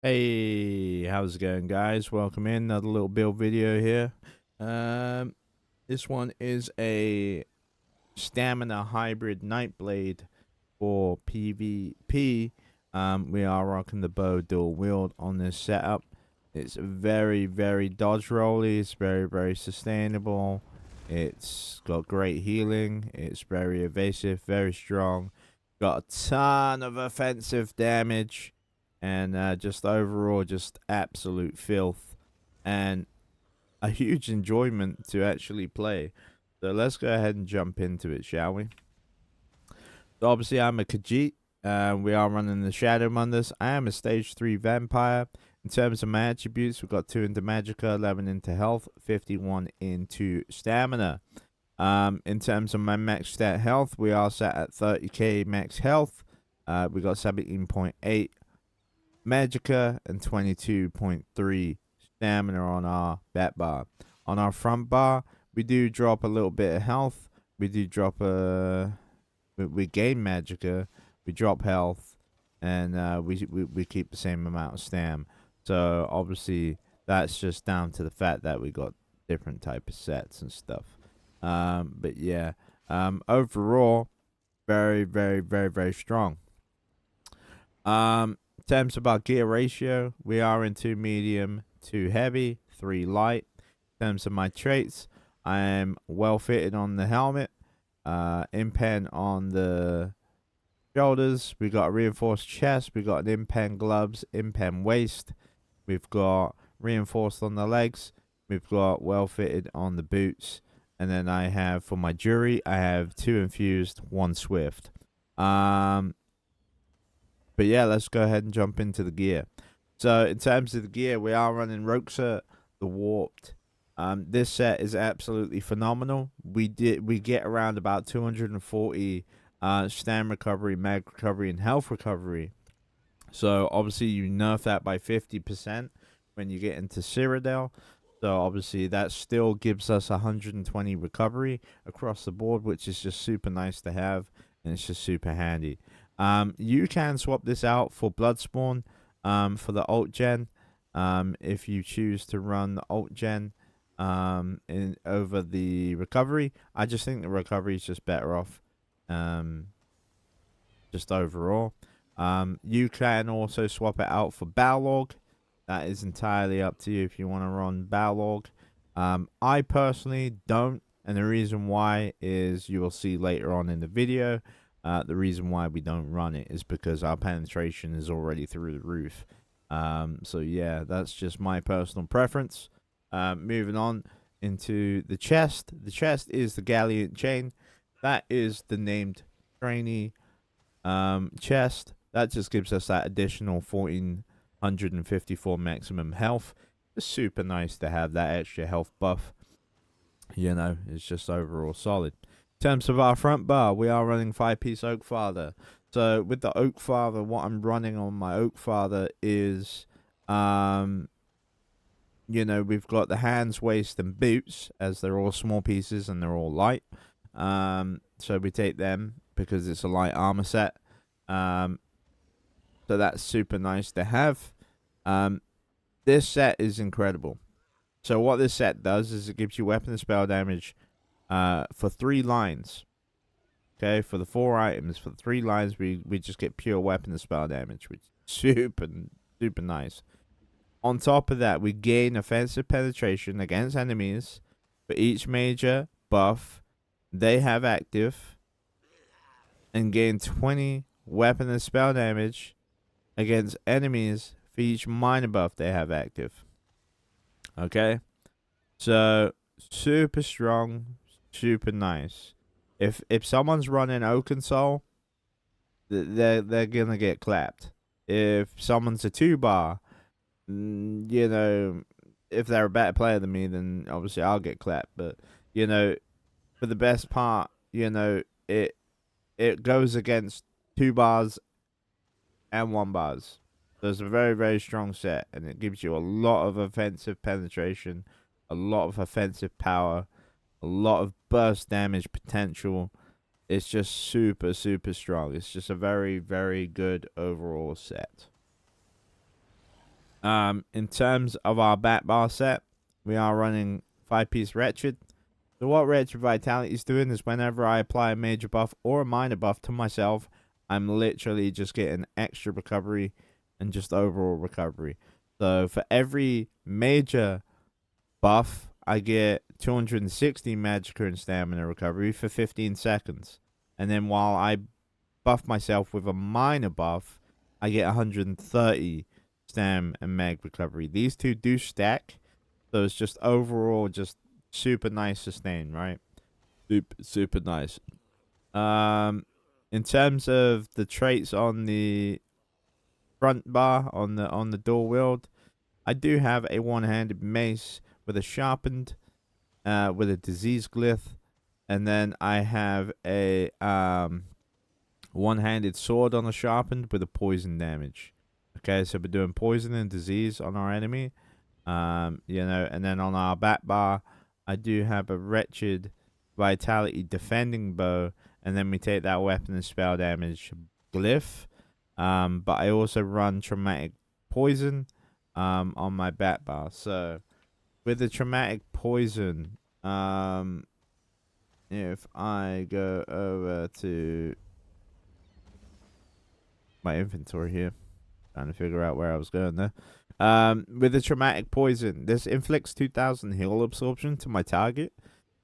Hey, how's it going, guys? Welcome in. Another little build video here. This one is a stamina hybrid Nightblade for PvP. We are rocking the bow dual wield on this setup. It's very dodge rolly. It's very sustainable. It's got great healing. It's very evasive, very strong. Got a ton of offensive damage, and just overall, just absolute filth, and a huge enjoyment to actually play. So let's go ahead and jump into it, shall we? So obviously, I'm a Khajiit. We are running the Shadow Mundus. I am a stage 3 vampire. In terms of my attributes, we've got 2 into Magicka, 11 into Health, 51 into Stamina. In terms of my max stat health, we are set at 30k max health. We got 17.8 Magicka and 22.3 Stamina on our bat bar. On our front bar, we do drop a little bit of health. We do drop we gain Magicka, we drop health, and we keep the same amount of stam. So obviously that's just down to the fact that we got different type of sets and stuff. But yeah, overall, very strong. In terms of our gear ratio, we are in 2 medium, 2 heavy, 3 light. In terms of my traits, I am well fitted on the helmet, impen on the shoulders. We got a reinforced chest. We got an impen gloves, impen waist. We've got reinforced on the legs. We've got well fitted on the boots. And then I have, for my jury, I have 2 infused, 1 swift. But yeah, let's go ahead and jump into the gear. So in terms of the gear, we are running Roxa, the Warped. This set is absolutely phenomenal. We get around about 240 stam recovery, mag recovery, and health recovery. So obviously you nerf that by 50% when you get into Cyrodiil. So obviously that still gives us 120 recovery across the board, which is just super nice to have, and it's just super handy. You can swap this out for Bloodspawn for the alt gen if you choose to run the alt gen in over the recovery. I just think the recovery is just better off just overall. You can also swap it out for Balrog. That is entirely up to you if you want to run Balrog. I personally don't, and the reason why is you will see later on in the video. The reason why we don't run it is because our penetration is already through the roof. So yeah, that's just my personal preference. Moving on into the chest. The chest is the Galleon Chain. That is the named trainee chest. That just gives us that additional 1454 maximum health. It's super nice to have that extra health buff. You know, it's just overall solid. In terms of our front bar, we are running 5-piece Oak Father. So with the Oak Father, what I'm running on my Oak Father is, you know, we've got the hands, waist, and boots, as they're all small pieces and they're all light. So we take them because it's a light armor set. So that's super nice to have. This set is incredible. So what this set does is it gives you weapon and spell damage for 3 lines. Okay, for the 4 items, for the 3 lines, we just get pure weapon and spell damage, which is super nice. On top of that, we gain offensive penetration against enemies for each major buff they have active, and gain 20 weapon and spell damage against enemies for each minor buff they have active. Okay, so super strong, super nice. If someone's running Oaken Soul, they're gonna get clapped. If someone's a 2-bar, you know, if they're a better player than me, then obviously I'll get clapped. But you know, for the best part, you know, it goes against 2 bars and 1 bars. So it's a very strong set, and it gives you a lot of offensive penetration, a lot of offensive power, a lot of burst damage potential. It's just super strong. It's just a very good overall set. In terms of our bat bar set, we are running 5-piece Wretched. So what Wretched Vitality is doing is whenever I apply a major buff or a minor buff to myself, I'm literally just getting extra recovery and just overall recovery. So for every major buff, I get 260 magicka and stamina recovery for 15 seconds. And then while I buff myself with a minor buff, I get 130 stam and mag recovery. These two do stack, so it's just overall just super nice sustain, right? Super nice. In terms of the traits on the front bar on the dual wield, I do have a one-handed mace with a sharpened, with a disease glyph, and then I have a one-handed sword on a sharpened with a poison damage. Okay, so we're doing poison and disease on our enemy. And then on our bat bar, I do have a wretched vitality defending bow, and then we take that weapon and spell damage glyph. But I also run traumatic poison on my bat bar. So with the traumatic poison, if I go over to my inventory here, trying to figure out where I was going there. With the traumatic poison, this inflicts 2,000 heal absorption to my target,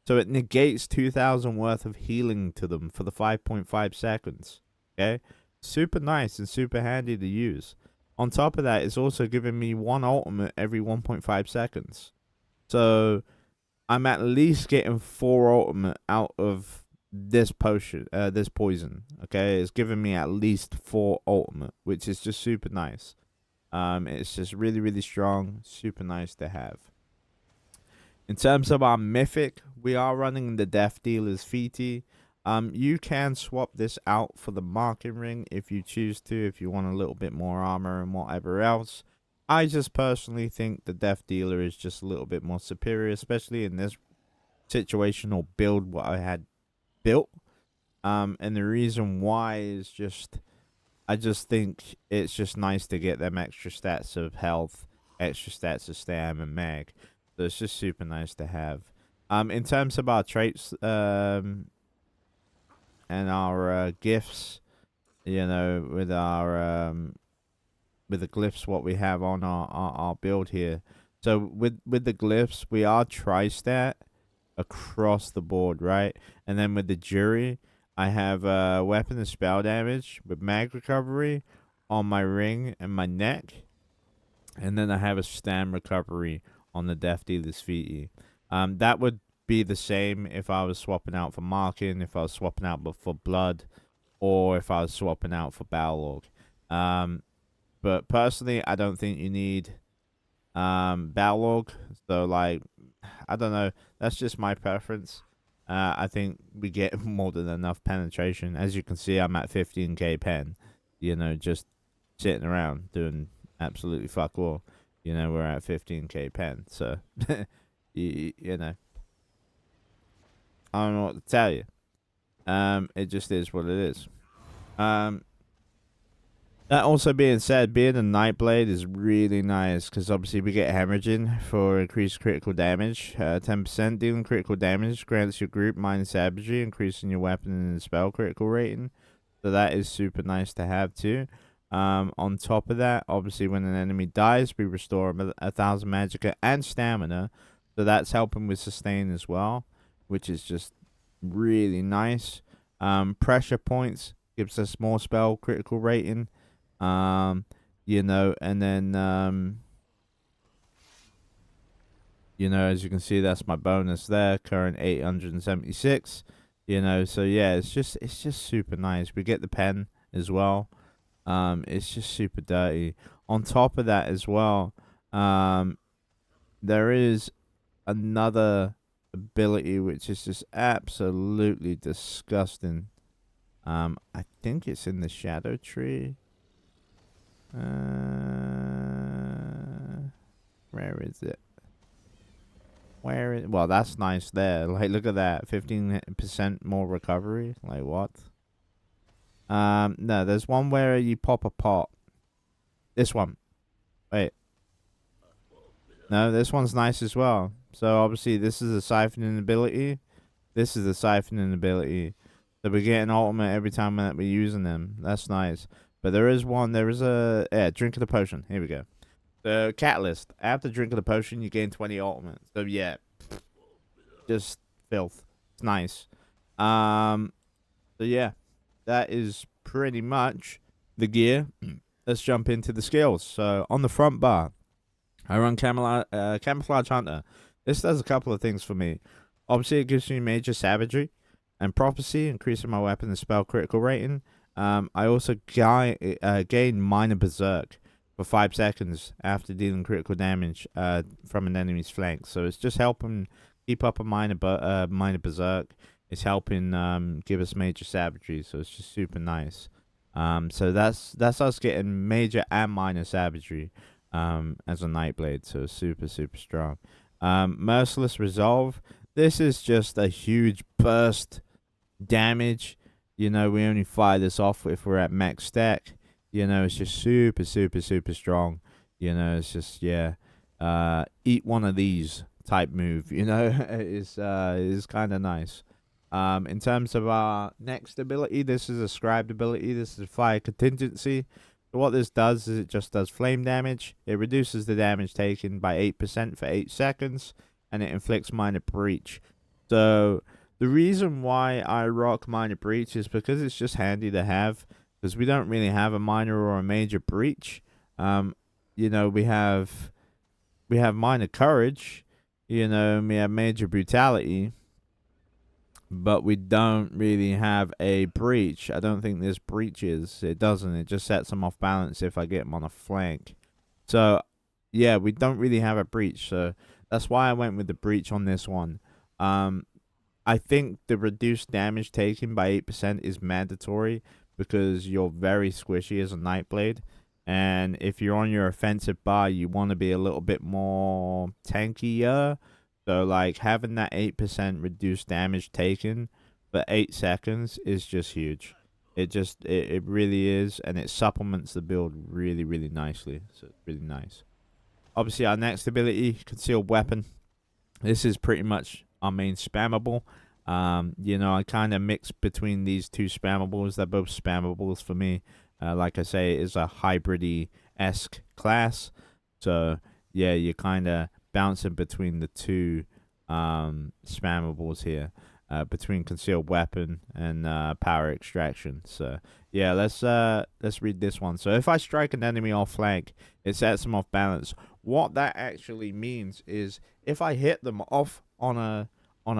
so it negates 2,000 worth of healing to them for the 5.5 seconds. Okay, super nice and super handy to use. On top of that, it's also giving me one ultimate every 1.5 seconds. So I'm at least getting 4 ultimate out of this potion, this poison. Okay, it's giving me at least 4 ultimate, which is just super nice. It's just really, really strong, super nice to have. In terms of our mythic, we are running the Death Dealer's Feety. You can swap this out for the marking ring if you choose to, if you want a little bit more armor and whatever else. I just personally think the Death Dealer is just a little bit more superior, especially in this situational build what I had built. And the reason why is just, I just think it's just nice to get them extra stats of health, extra stats of stam and mag. So it's just super nice to have. In terms of our traits, and our gifts, you know, with our with the glyphs, what we have on our build here. So with the glyphs, we are tri-stat across the board, right? And then with the jury, I have weapon and spell damage with mag recovery on my ring and my neck, and then I have a stam recovery on the Death Dealer's Feety. That would be the same if I was swapping out for marking, if I was swapping out for blood, or if I was swapping out for Battleground. But personally, I don't think you need Battleground. So like, I don't know. That's just my preference. I think we get more than enough penetration. As you can see, I'm at 15k pen. You know, just sitting around doing absolutely fuck all. You know, we're at 15k pen. So, you know, I don't know what to tell you. It just is what it is. That also being said, being a Nightblade is really nice because obviously we get hemorrhaging for increased critical damage. 10% dealing critical damage grants your group minus savagery, increasing your weapon and spell critical rating. So that is super nice to have too. On top of that, obviously when an enemy dies, we restore 1,000 magicka and stamina. So that's helping with sustain as well, which is just really nice. Pressure points gives us more spell critical rating. You know, and then you know, as you can see, that's my bonus there, current 876. You know, so yeah, it's just super nice. We get the pen as well. It's just super dirty. On top of that as well, there is another ability which is just absolutely disgusting. I think it's in the shadow tree. Where is it? Well, that's nice there. Like, look at that. 15% more recovery. Like, what? No, there's one where you pop a pot. This one. Wait. No, this one's nice as well. So obviously this is a siphoning ability. This is a siphoning ability. So we're getting ultimate every time that we're using them. That's nice. But there is one. There is a drink of the potion. Here we go. The catalyst. After drink of the potion, you gain 20 ultimate. So yeah, just filth. It's nice. Um. So yeah, that is pretty much the gear. Let's jump into the skills. So on the front bar, I run Camouflage Hunter. This does a couple of things for me. Obviously, it gives me major savagery and prophecy, increasing my weapon and spell critical rating. I also gain minor berserk for 5 seconds after dealing critical damage from an enemy's flank. So it's just helping keep up a minor berserk. It's helping give us major savagery, so it's just super nice. So that's us getting major and minor savagery as a Nightblade, so super strong. Merciless Resolve. This is just a huge burst damage. You know, we only fire this off if we're at max stack. You know, it's just super strong. You know, it's just eat one of these type move. You know, is kind of nice. In terms of our next ability, this is a scribed ability. This is fire contingency. So what this does is it just does flame damage. It reduces the damage taken by 8% for 8 seconds, and it inflicts minor breach. So the reason why I rock minor breach is because it's just handy to have, because we don't really have a minor or a major breach. You know, we have minor courage, you know, and we have major brutality, but we don't really have a breach. I don't think this breaches. It doesn't. It just sets them off balance if I get them on a flank. So, yeah, we don't really have a breach. So that's why I went with the breach on this one. I think the reduced damage taken by 8% is mandatory because you're very squishy as a Nightblade. And if you're on your offensive bar, you want to be a little bit more tankier. So, like, having that 8% reduced damage taken for 8 seconds is just huge. It really is, and it supplements the build really nicely. So, it's really nice. Obviously, our next ability, Concealed Weapon. This is pretty much our main spammable. You know, I kind of mix between these two spammables. They're both spammables for me. Like I say, it is a hybrid-esque class. So, yeah, you kind of bouncing between the two spammables here, between Concealed Weapon and Power Extraction. So yeah, let's read this one. So if I strike an enemy off flank, it sets them off balance. What that actually means is if I hit them off on a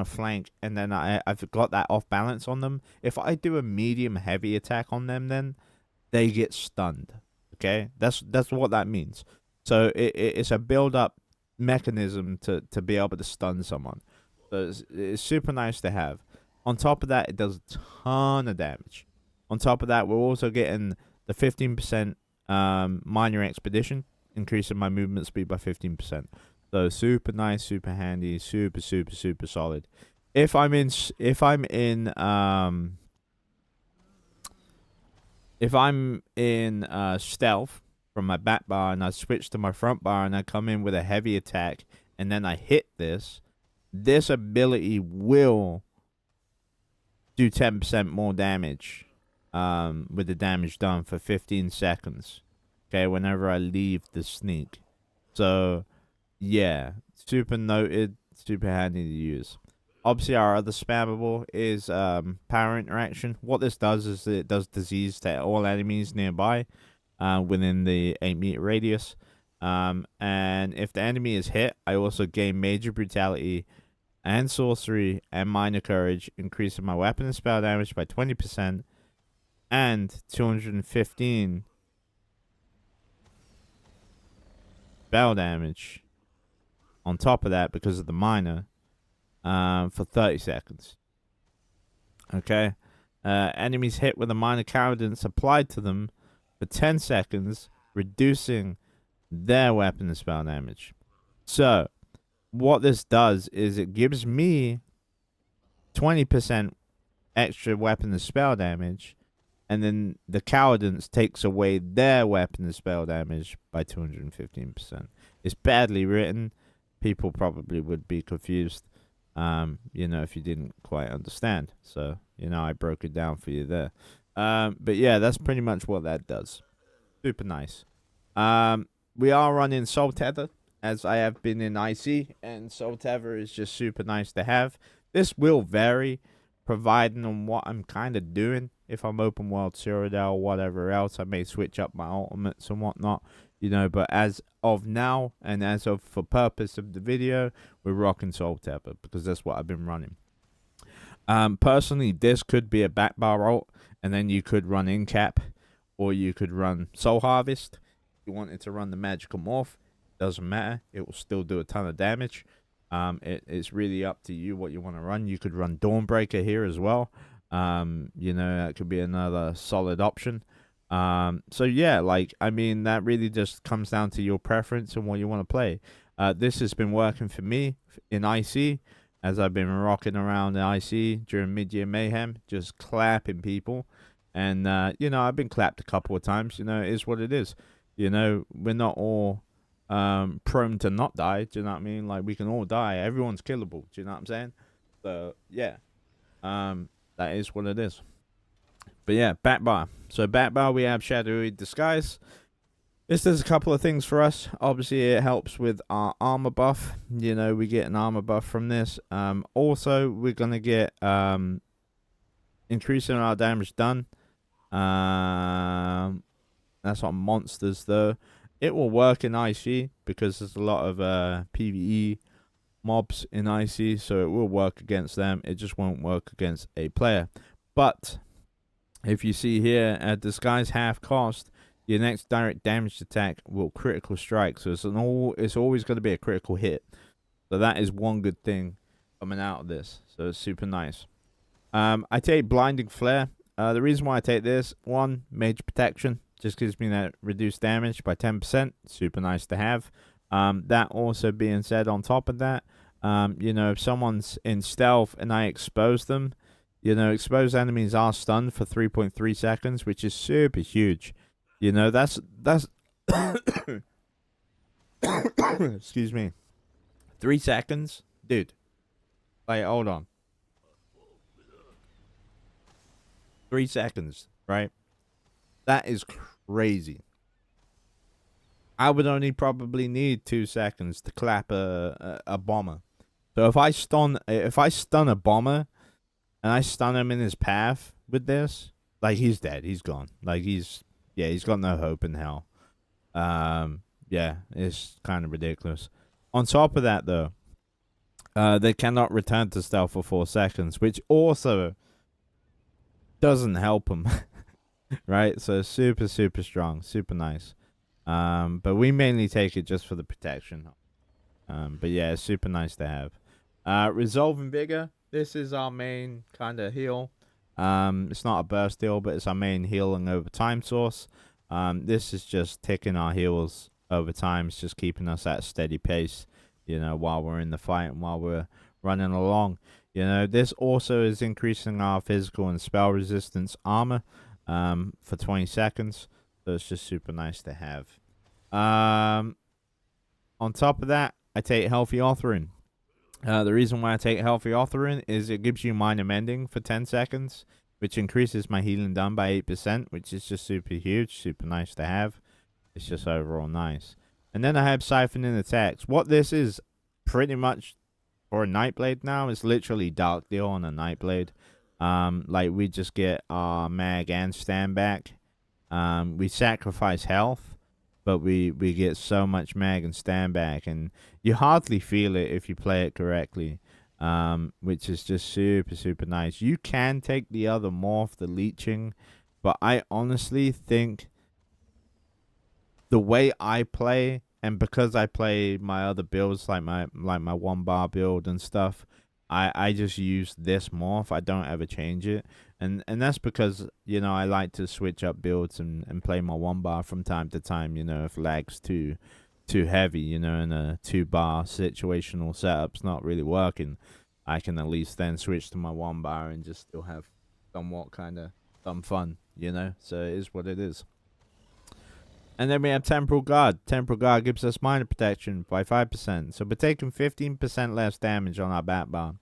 flank and then I've got that off balance on them, if I do a medium heavy attack on them, then they get stunned. Okay, that's what that means. So it's a build up mechanism to be able to stun someone. So it's super nice to have. On top of that, it does a ton of damage. On top of that, we're also getting the 15% minor expedition, increasing my movement speed by 15%. So super nice, super handy, super solid. If I'm in stealth from my back bar and I switch to my front bar and I come in with a heavy attack and then I hit this ability will do 10% more damage with the damage done for 15 seconds. Okay, whenever I leave the sneak. So, yeah, super noted, super handy to use. Obviously, our other spammable is Power Interaction. What this does is it does disease to all enemies nearby within the 8-meter radius. And if the enemy is hit, I also gain major brutality and sorcery and minor courage, increasing my weapon and spell damage by 20% and 215 spell damage on top of that because of the minor for 30 seconds. Okay. Enemies hit with a minor cowardice applied to them for 10 seconds, reducing their weapon and spell damage. So, what this does is it gives me 20% extra weapon and spell damage, and then the cowardice takes away their weapon and spell damage by 215%. It's badly written. People probably would be confused, if you didn't quite understand. So, I broke it down for you there. But yeah, that's pretty much what that does. Super nice. We are running Soul Tether, as I have been in IC, and Soul Tether is just super nice to have. This will vary, providing on what I'm kind of doing. If I'm open world Cyrodiil or whatever else, I may switch up my ultimates and whatnot, but as of now, and as of for purpose of the video, we're rocking Soul Tether, because that's what I've been running. Personally, this could be a backbar ult, and then you could run Incap, or you could run Soul Harvest. If you wanted to run the Magical Morph, doesn't matter. It will still do a ton of damage. It's really up to you what you want to run. You could run Dawnbreaker here as well. That could be another solid option. So yeah, that really just comes down to your preference and what you want to play. This has been working for me in IC, as I've been rocking around in IC during Mid-Year Mayhem, just clapping people. And, I've been clapped a couple of times. It is what it is. We're not all prone to not die. Do you know what I mean? Like, we can all die. Everyone's killable. Do you know what I'm saying? So, yeah. That is what it is. But yeah, backbar. So backbar, we have Shadowy Disguise. This does a couple of things for us. Obviously, it helps with our armor buff. We get an armor buff from this. Also, we're going to get increasing our damage done. That's on monsters, though. It will work in IC, because there's a lot of PvE mobs in IC, so it will work against them. It just won't work against a player. But if you see here, at Disguise half cost, your next direct damage attack will critical strike. So it's always going to be a critical hit. So that is one good thing coming out of this. So it's super nice. I take Blinding Flare. The reason why I take this, one, Mage Protection. Just gives me that reduced damage by 10%. Super nice to have. That also being said, on top of that, if someone's in stealth and I expose them, exposed enemies are stunned for 3.3 seconds, which is super huge. That's excuse me. 3 seconds? Dude. Hold on. 3 seconds, right? That is crazy. I would only probably need 2 seconds to clap a bomber. So if I stun a bomber and I stun him in his path with this, he's dead. He's gone. He's got no hope in hell. Yeah, it's kind of ridiculous. On top of that, though, they cannot return to stealth for 4 seconds, which also doesn't help them. Right? So super, super strong. Super nice. But we mainly take it just for the protection. But yeah, it's super nice to have. Resolving Vigor. This is our main kind of heal. It's not a burst heal, but it's our main healing over time source. This is just ticking our heals over time. It's just keeping us at a steady pace, while we're in the fight and while we're running along. This also is increasing our physical and spell resistance armor for 20 seconds. So it's just super nice to have. On top of that, I take Healthy Authoring. The reason why I take Healthy Authoring is it gives you Minor Mending for 10 seconds, which increases my healing done by 8%, which is just super huge, super nice to have. It's just overall nice. And then I have Siphoning Attacks. What this is pretty much for a Nightblade now is literally Dark Deal on a Nightblade. We just get our mag and stand back. We sacrifice health, but we get so much mag and stand back, and you hardly feel it if you play it correctly, which is just super, super nice. You can take the other morph, the leeching, but I honestly think the way I play, and because I play my other builds, like my 1-bar build and stuff, I just use this morph. I don't ever change it. And that's because, I like to switch up builds and play my 1-bar from time to time, if lag's too heavy, and a 2-bar situational setup's not really working. I can at least then switch to my 1-bar and just still have somewhat kind of some fun, you know, so it is what it is. And then we have Temporal Guard. Temporal Guard gives us minor protection by 5%. So we're taking 15% less damage on our bat bar.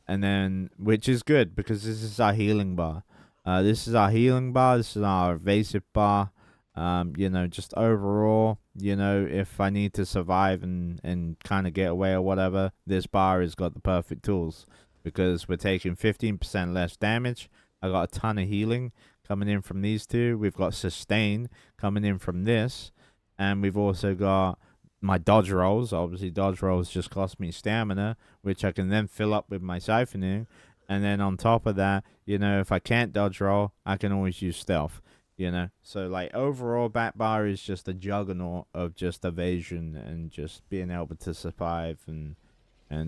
And then, which is good because this is our healing bar. This is our healing bar. This is our evasive bar. You know, just overall, you know, if I need to survive and kind of get away or whatever, this bar has got the perfect tools because we're taking 15% less damage. I got a ton of healing coming in from these two. We've got sustain coming in from this. And we've also got my dodge rolls. Obviously, dodge rolls just cost me stamina, which I can then fill up with my siphoning. And then on top of that, you know, if I can't dodge roll, I can always use stealth, you know. So, like, overall, Bat Bar is just a juggernaut of just evasion and just being able to survive and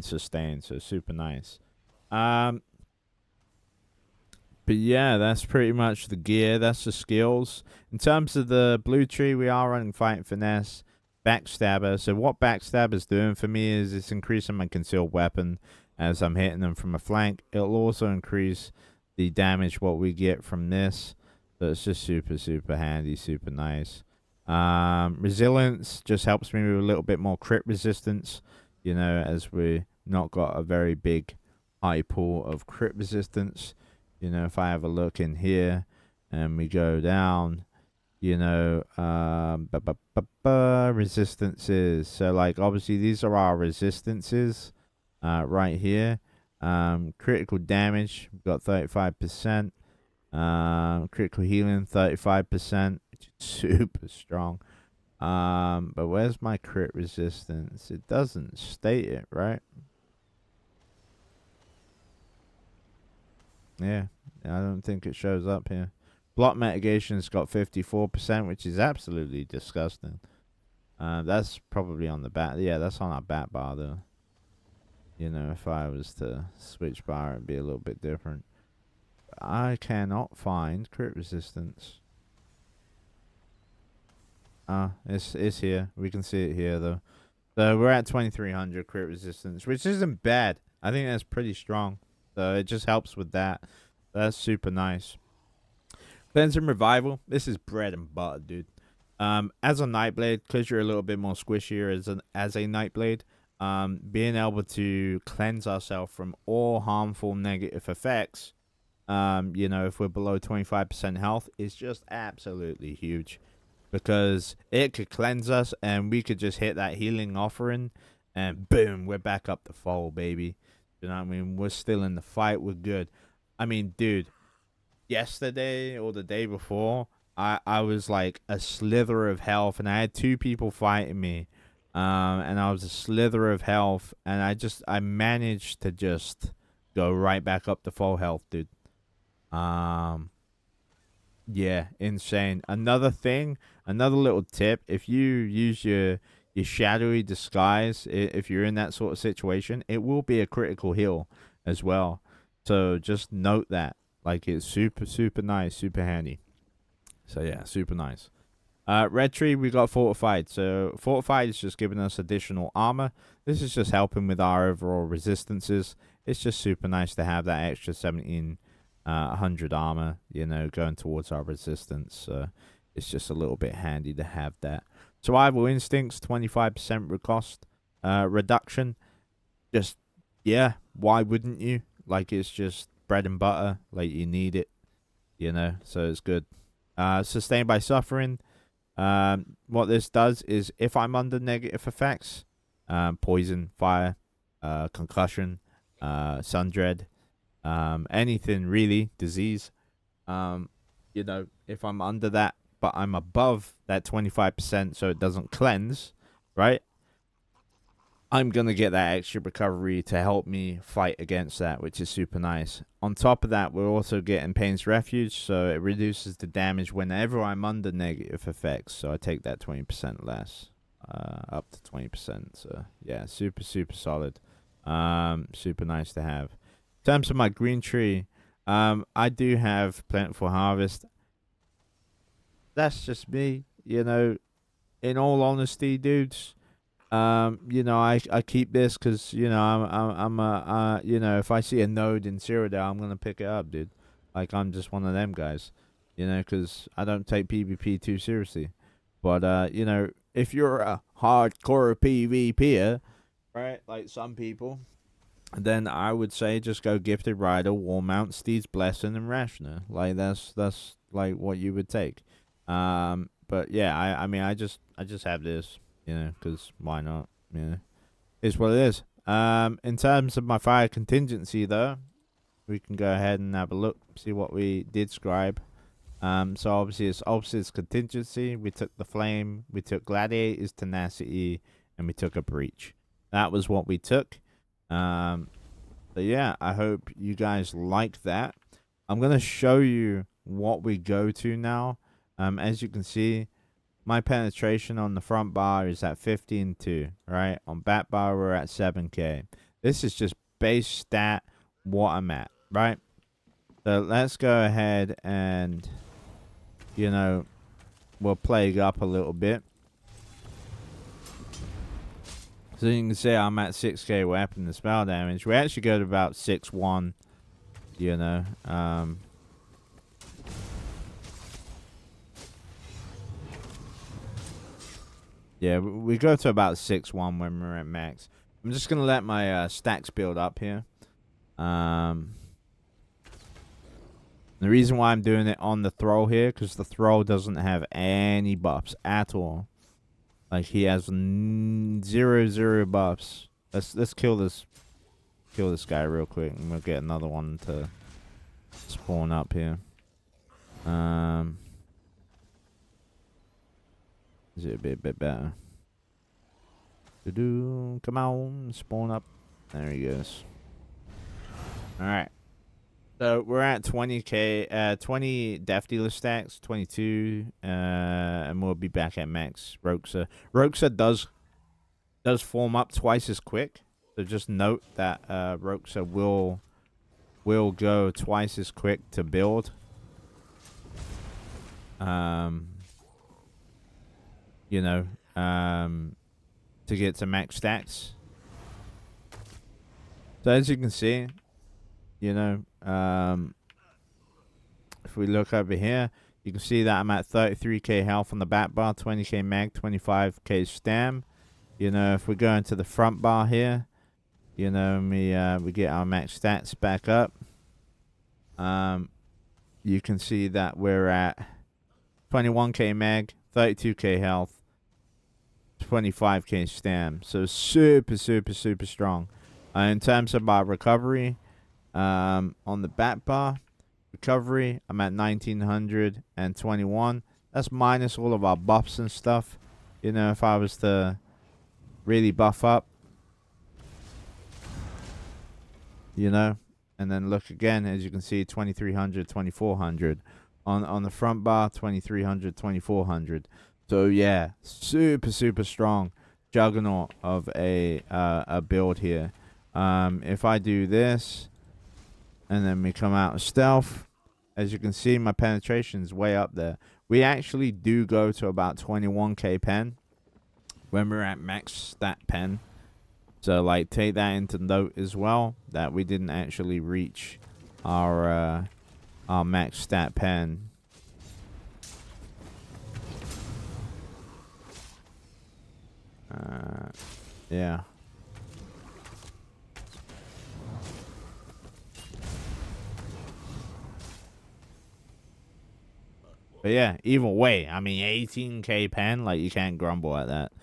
sustain. So, super nice. But yeah, that's pretty much the gear. That's the skills. In terms of the blue tree, we are running Fight Finesse, Backstabber. So what Backstabber's doing for me is it's increasing my concealed weapon as I'm hitting them from a flank. It'll also increase the damage what we get from this. So it's just super, super handy, super nice. Resilience just helps me with a little bit more crit resistance, you know, as we not got a very big high pool of crit resistance. You know, if I have a look in here and we go down, you know, resistances. So, like, obviously, these are our resistances right here. Critical damage, we've got 35%. Critical healing, 35%, which is super strong. But where's my crit resistance? It doesn't state it, right? Yeah, I don't think it shows up here. Block mitigation's got 54%, which is absolutely disgusting. That's probably on the bat. Yeah, that's on our bat bar, though. You know, if I was to switch bar, it'd be a little bit different. I cannot find crit resistance. It's here. We can see it here, though. So we're at 2300 crit resistance, which isn't bad. I think that's pretty strong. So it just helps with that. That's super nice. Cleanse and Revival. This is bread and butter, dude. As a Nightblade, because you're a little bit more squishier as a Nightblade, being able to cleanse ourselves from all harmful negative effects, you know, if we're below 25% health, is just absolutely huge. Because it could cleanse us and we could just hit that healing offering and boom, we're back up to full, baby. You know what I mean? We're still in the fight. We're good. I mean, dude, yesterday or the day before, I was like a slither of health and I had two people fighting me. And I was a slither of health and I managed to just go right back up to full health, dude. Yeah, insane. Another thing, another little tip, if you use your shadowy disguise, if you're in that sort of situation, it will be a critical heal as well. So just note that. Like, it's super, super nice, super handy. So yeah, super nice. Red tree, we got fortified. So fortified is just giving us additional armor. This is just helping with our overall resistances. It's just super nice to have that extra 1700 armor, you know, going towards our resistance. It's just a little bit handy to have that. Survival instincts, 25% cost reduction. Just, yeah, why wouldn't you? Like, it's just bread and butter. Like, you need it, you know, so it's good. Sustained by suffering. What this does is if I'm under negative effects, poison, fire, concussion, sun dread, anything really, disease, you know, if I'm under that, but I'm above that 25% so it doesn't cleanse, right? I'm going to get that extra recovery to help me fight against that, which is super nice. On top of that, we're also getting Pain's Refuge, so it reduces the damage whenever I'm under negative effects. So I take that 20% less, up to 20%. So yeah, super, super solid. Super nice to have. In terms of my green tree, I do have Plentiful Harvest. That's just me, you know, in all honesty, dudes. You know, I keep this because, you know, you know, if I see a node in Cyrodiil, I'm gonna pick it up, dude. Like, I'm just one of them guys. you know, because I don't take PvP too seriously. But you know, if you're a hardcore PvPer, right, like some people, then I would say just go Gifted Rider, Warmount, Steed's Blessing, and Rationer. Like that's like what you would take. But yeah, I mean I just have this, you know, because why not? Yeah, it's what it is. In terms of my fire contingency though, we can go ahead and have a look, see what we did scribe. So obviously it's contingency. We took the flame, we took gladiator's tenacity, and we took a breach. That was what we took. So yeah, I hope you guys like that. I'm gonna show you what we go to now. As you can see, my penetration on the front bar is at 15.2, right? On back bar, we're at 7K. This is just base stat what I'm at, right? So let's go ahead and, you know, we'll plague up a little bit. So you can see I'm at 6K weapon and spell damage. We actually go to about 6-1, you know. Yeah, we go to about 6-1 when we're at max. I'm just going to let my stacks build up here. The reason why I'm doing it on the throw here, because the throw doesn't have any buffs at all. Like, he has 0 buffs. Let's kill this guy real quick, and we'll get another one to spawn up here. Is it a bit better? Come on, spawn up. There he goes. All right. So we're at 20K, 20 death dealer stacks, 22, and we'll be back at max. Roxa does form up twice as quick. So just note that Roxa will go twice as quick to build. You know, to get to max stacks. So as you can see, you know, if we look over here, you can see that I'm at 33K health on the back bar, 20K mag, 25K stam. You know, if we go into the front bar here, you know, we get our max stats back up. You can see that we're at 21K mag, 32K health, 25K stam. So super strong. In terms of my recovery, on the back bar, recovery, I'm at 1921. That's minus all of our buffs and stuff. You know, if I was to really buff up, you know, and then look again, as you can see, 2300, 2400. On the front bar, 2300, 2400. So yeah, super strong juggernaut of a build here. If I do this, and then we come out of stealth, as you can see, my penetration is way up there. We actually do go to about 21K pen when we're at max stat pen. So like, take that into note as well, that we didn't actually reach our max stat pen. Yeah. But yeah, either way, I mean, 18K pen, like, you can't grumble at that,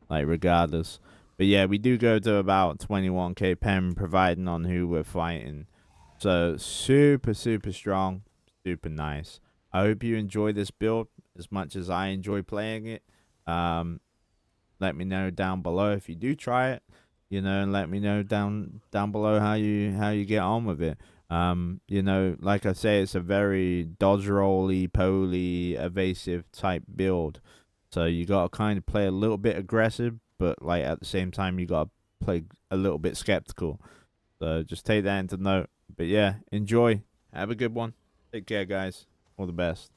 like, regardless. But yeah, we do go to about 21K pen, providing on who we're fighting. So super strong, super nice. I hope you enjoy this build as much as I enjoy playing it. Let me know down below if you do try it, you know, and let me know down below how you get on with it. You know, like I say, it's a very dodge rolly, poly, evasive type build. So you gotta kind of play a little bit aggressive, but like at the same time you gotta play a little bit skeptical. So just take that into note. But yeah, enjoy. Have a good one. Take care, guys. All the best.